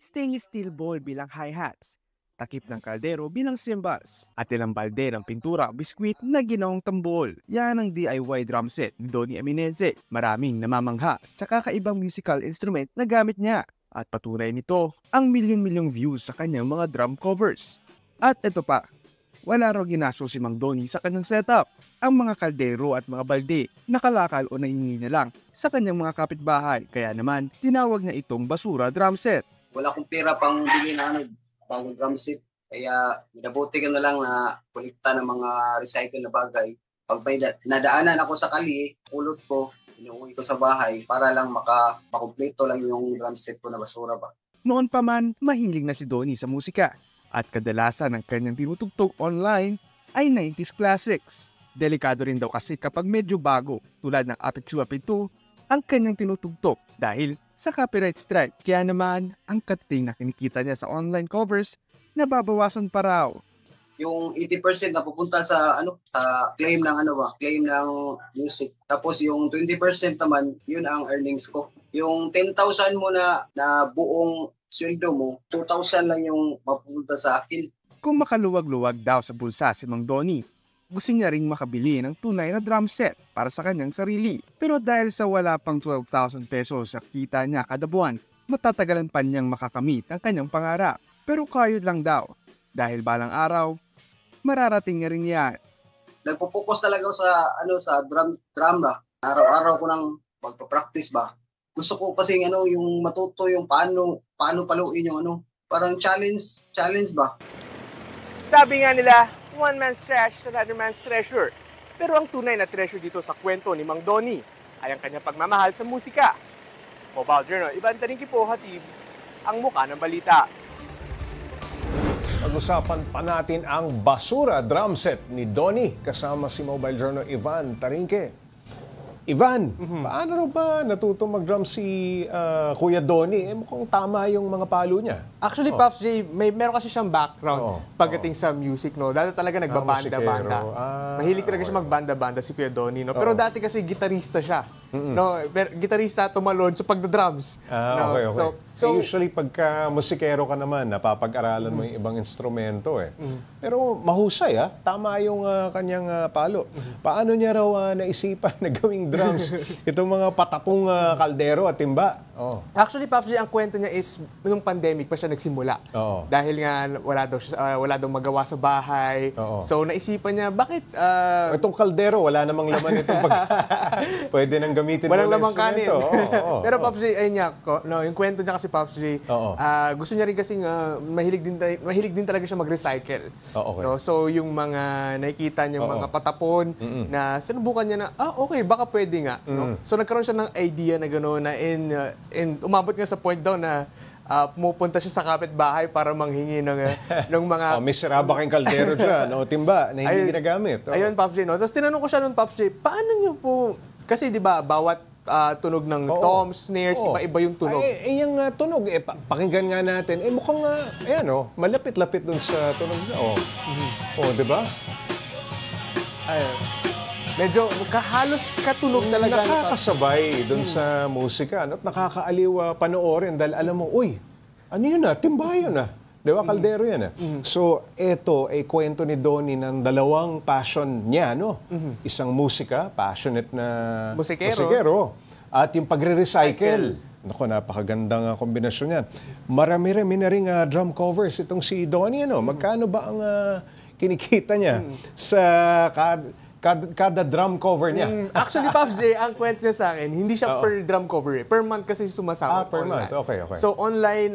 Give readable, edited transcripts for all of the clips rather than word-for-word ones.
stainless steel bowl bilang hi-hats, takip ng kaldero bilang cymbals, at ilang balde ng pintura o biskwit na ginawang tambol. Yan ang DIY drum set ni Donnie Eminense. Maraming namamangha sa kakaibang musical instrument na gamit niya. At patunay nito ang milyon-milyong views sa kanyang mga drum covers. At ito pa, wala raw ginastos si Mang Donnie sa kanyang setup. Ang mga kaldero at mga balde nakalakal o nahingi na lang sa kanyang mga kapitbahay. Kaya naman, tinawag niya itong basura drum set. Wala akong pera pang bili na bagong drum set. Kaya minabuti ka na lang na kulikta ng mga recycle na bagay. Pag may nadaanan ako sa kali, ulot ko, inuwi ko sa bahay para lang makumpleto lang yung drum set ko na basura ba. Noon pa man, mahilig na si Donnie sa musika. At kadalasan ng kanyang tinutugtog online ay 90s classics. Delikado rin daw kasi kapag medyo bago, tulad ng Apit 2 Apit 2, ang kanyang tinutugtog dahil sa copyright strike. Kaya naman, ang katiting na kinikita niya sa online covers, nababawasan pa raw. Yung 80% na pupunta sa claim ng music. Tapos yung 20% naman, yun ang earnings ko. Yung 10,000 mo na buong sweldo mo, 2,000 lang yung mapupunta sa akin. Kung makaluwag-luwag daw sa bulsa si Mang Donnie, gusto niya ring makabili ng tunay na drum set para sa kanyang sarili. Pero dahil sa wala pang 12,000 pesos sa kita niya kada buwan, matatagalan pa niyang makakamit ang kanyang pangarap. Pero kayod lang daw, dahil balang araw, mararating niya rin yan. Nagpo-focus talaga sa drum ba. Araw-araw ko nang magpa-practice ba. Gusto ko kasi yung matuto yung paano paluin yung parang challenge ba. Sabi nga nila, one man's trash is another man's treasure. Pero ang tunay na treasure dito sa kwento ni Mang Donnie ay ang kanyang pagmamahal sa musika. Mobile Journal, Ivan Taringki po, hatid ang mukha ng balita. Pag-usapan pa natin ang basura drum set ni Donnie kasama si Mobile Journal Ivan Taringki. Ivan, paano rin ba natuto mag-drum si Kuya Donnie? Mukhang tama yung mga palo niya. Actually, Pops J, meron kasi siyang background pagdating sa music, no? Dati talaga nagbabanda-banda. Mahilig talaga siya magbanda-banda si Kuya Donnie, no? Pero dati kasi gitarista siya. No? Gitarista tumalon sa pagda-drums. Okay. So, usually, pagka musikero ka naman, napapag-aralan mo yung ibang instrumento. Pero mahusay, tama yung kanyang palo. Paano niya raw naisipan na gawing drums itong mga patapong kaldero at timba? Actually, Pops J, ang kwento niya is nung pandemic pa siya nagsimula. Dahil nga wala daw magawa sa bahay. So naisipan niya, bakit... itong kaldero, wala namang laman itong pwede nang gamitin walang lamang kanin. Pero Pops J, ayun niya, yung kwento niya kasi Pops J, gusto niya rin kasi mahilig din talaga siya mag-recycle. So yung mga nakikita niya, mga patapon, na sinubukan niya na, okay, baka pwede nga. So nagkaroon siya ng idea na gano'n na and umabot nga sa point daw na pumupunta siya sa kapitbahay para manghingi ng mga... may siraba kayong kaldero dyan, timba, na hindi ginagamit. Ayun, Pops J. No? Tapos tinanong ko siya noon, Pops J, paano niyo po... Kasi di ba, bawat tunog ng toms, snares, iba-iba yung tunog. Yung tunog, pakinggan nga natin, mukhang, malapit-lapit dun sa tunog na. Di ba? Medyo halos katunog talaga. Nakakasabay dun sa musika at nakakaaliw panoorin dahil alam mo, ano yun timba yun Di ba, kaldero yan So, ito ay kwento ni Donnie ng dalawang passion niya, Isang musika, passionate na musikero. At yung pagre-recycle. Naku, napakagandang kombinasyon yan. Marami-rami na rin drum covers itong si Donnie, Magkano ba ang kinikita niya sa kada drum cover niya? Actually, Pops J, ang kwento niya sa akin, hindi siya per drum cover. Per month kasi sumasama. Per month, okay. So, online,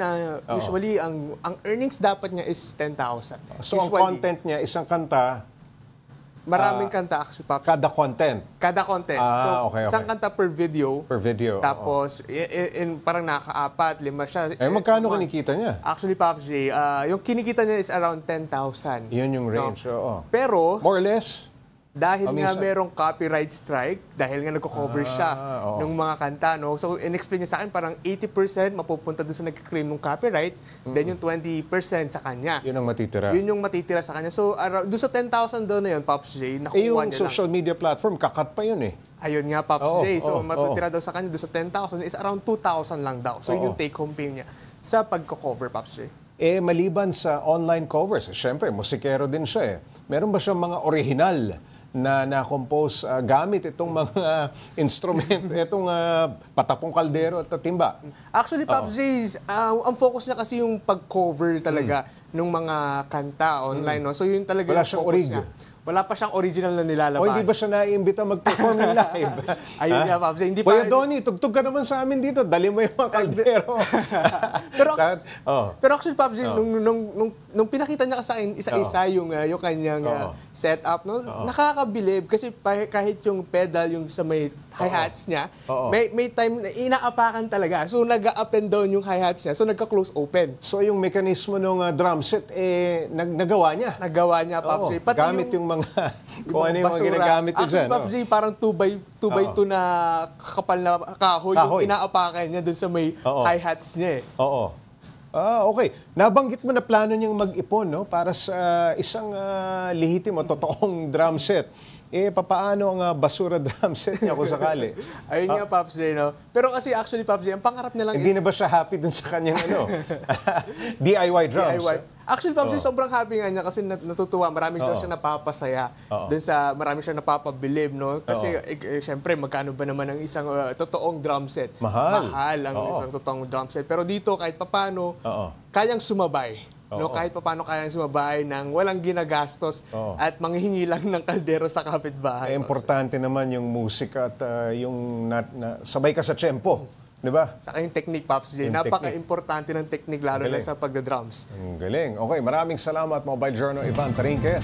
usually, ang earnings dapat niya is 10,000. So, usually, ang content niya, isang kanta, maraming kanta actually, Pops. Kada content? Kada content. Isang kanta per video. Per video. Tapos, parang nakaka-4, 5 siya. Magkano kinikita niya? Actually, Pops J, yung kinikita niya is around 10,000. Yun yung range, Pero, more or less? Dahil nga merong copyright strike, dahil nga nagko-cover siya ng mga kanta, So, in-explain niya sa akin, parang 80% mapupunta doon sa nag-claim ng copyright, then yung 20% sa kanya. Yun ang matitira. Yun yung matitira sa kanya. So, doon sa 10,000 doon na yun, Pops J, nakuha niya lang. Yung social media platform, kakat pa yun Ayun nga, Pops J. So, matitira daw sa kanya doon sa 10,000 is around 2,000 lang daw. So, yun yung take-home pay niya. sa pagko-cover, Pops J? Maliban sa online covers, syempre, musikero din siya eh. Meron ba siyang mga original na na-compose gamit itong mga instrumento, itong patapong kaldero at timba? Actually, Pops J, ang focus niya kasi yung pag-cover talaga ng mga kanta online. No? So yun talaga Wala yung siyang focus orig. niya. Wala pa siyang original na nilalabas. O hindi ba siya naiimbita mag-perform ng live? Ayun nga, Pops J. Hindi Kuya pa... Donnie, tugtog ka naman sa amin dito. Dali mo yung mga kaldero. Pero actually, Pops J, nung pinakita niya sa akin isa-isa yung kanyang setup, no? Nakakabilib kasi kahit yung pedal, yung sa may hi-hats niya, may time na inaapakan talaga. So nag-up and down yung hi-hats niya. So nagka-close open. So yung mekanismo ng drum set, nagawa niya. Nagawa niya, Pops J. Pati gamit yung mga, kung ano yung mga ginagamit ko dyan. Actually, Pops J, parang 2x2 na kakapal na kahoy yung inaapakan niya dun sa may hi-hats niya eh. Oo. Okay. Nabanggit mo na plano niyang mag-ipon, no? Para sa isang lehitimo, totoong drum set. Papaano ang basura drum set niya kung sakali? Ayun nga, Pops J, no? Pero kasi actually, Pops J, ang pangarap niya lang Hindi na ba siya happy dun sa kanyang DIY drums? DIY. Actually, Pops J, sobrang happy nga niya kasi natutuwa. Marami daw siya napapasaya. Dun sa marami siya napapabilib, no? Kasi, syempre, magkano ba naman ang isang totoong drum set? Mahal. Mahal ang isang totoong drum set. Pero dito, kahit papano, kayang sumabay. No, kahit paano kayang sumabay ng walang ginagastos at manghihingi lang ng kaldero sa kapitbahay. Importante naman yung musika at yung sabay ka sa tempo, di ba? Saka yung technique, Pops J. Napaka-importante ng technique lalo na sa pagda-drums. Ang galing. Okay, maraming salamat, Mobile Journal Ivan Tarinque.